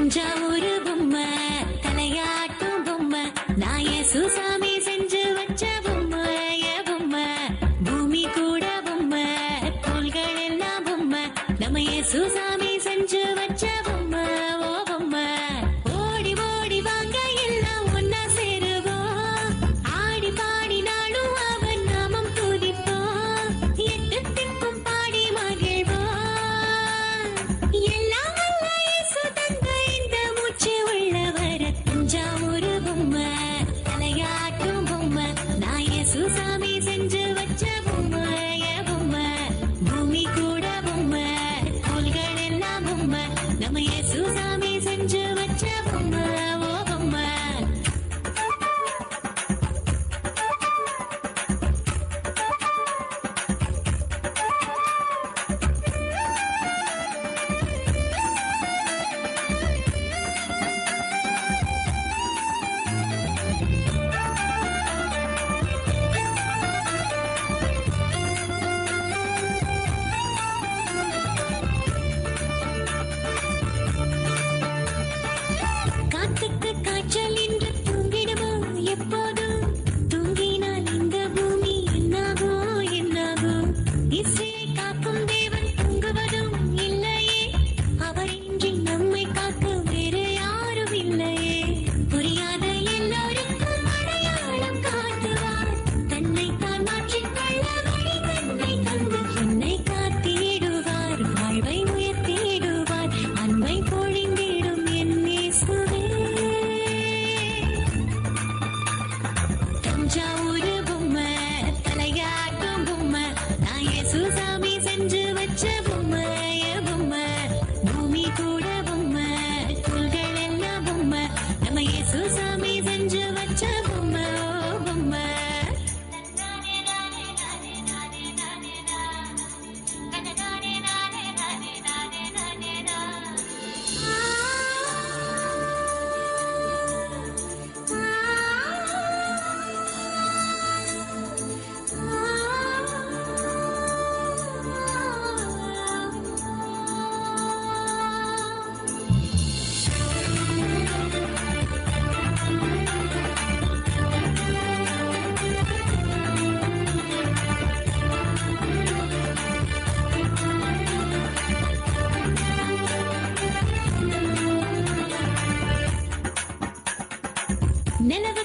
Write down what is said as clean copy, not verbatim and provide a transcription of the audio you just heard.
தஞ்சாவூர் பொம்மை தலையாட்டும் பொம்மை நான் சுசாமி செஞ்சு வச்ச பொம்மை பொம்மை பூமி கூட பொம்மை தோள்கள் எல்லாம் பொம்மை நம்ம சுசாமி செஞ்சு வச்ச பொம்மை ஓ பொம்மை ஓடி ஓடி வாங்க எல்லாம் ஒன்னா சேருவோம் ஆடி பாடி நாளும் அவன் நாமம் துதிப்போம் எட்டு திக்கும் பாடி மகிழ்வோம் எல்லாம் தஞ்சாவூர் பொம்மை தலையாட்டும் பொம்மை நான் சுசாமி செஞ்சு வச்ச பொம்மை பொம்மை பூமி கூட பொம்மை தோள்கள் எல்லாம் பொம்மை நம்ம சுசாமி செஞ்சு வச்ச பொம்மை ஓ பொம்மை காய்ச்சல் என்று தூங்கிடுமோ எப்போதும் தூங்கினால் இந்த பூமி என்னாகோ என்னாகோ இசையை காக்கும் தேவன் தூங்குவதும் இல்லையே அவரின்றி நம்மை காக்க வேறு யாரும் இல்லையே புரியாத எல்லோருக்கும் அடையாளம் காட்டுவார் தன்னை தான் மாற்றிக்கொள்ள வழி தன்னை தந்து என்னை காத்திடுவார் வாழ்வை உயர்த்திடுவார் அன்பை பொழிந்திடும் என் இயேசுவே தஞ்சாவூர் பொம்மை தலையாட்டும் பொம்மை நான் சுசாமி செஞ்சு வச்ச பொம்மை பொம்மை பூமி கூட பொம்மை தோள்கள் எல்லாம் பொம்மை நம்ம சுசாமி செஞ்சு வச்ச பொம்மை பொம்மை நிலவு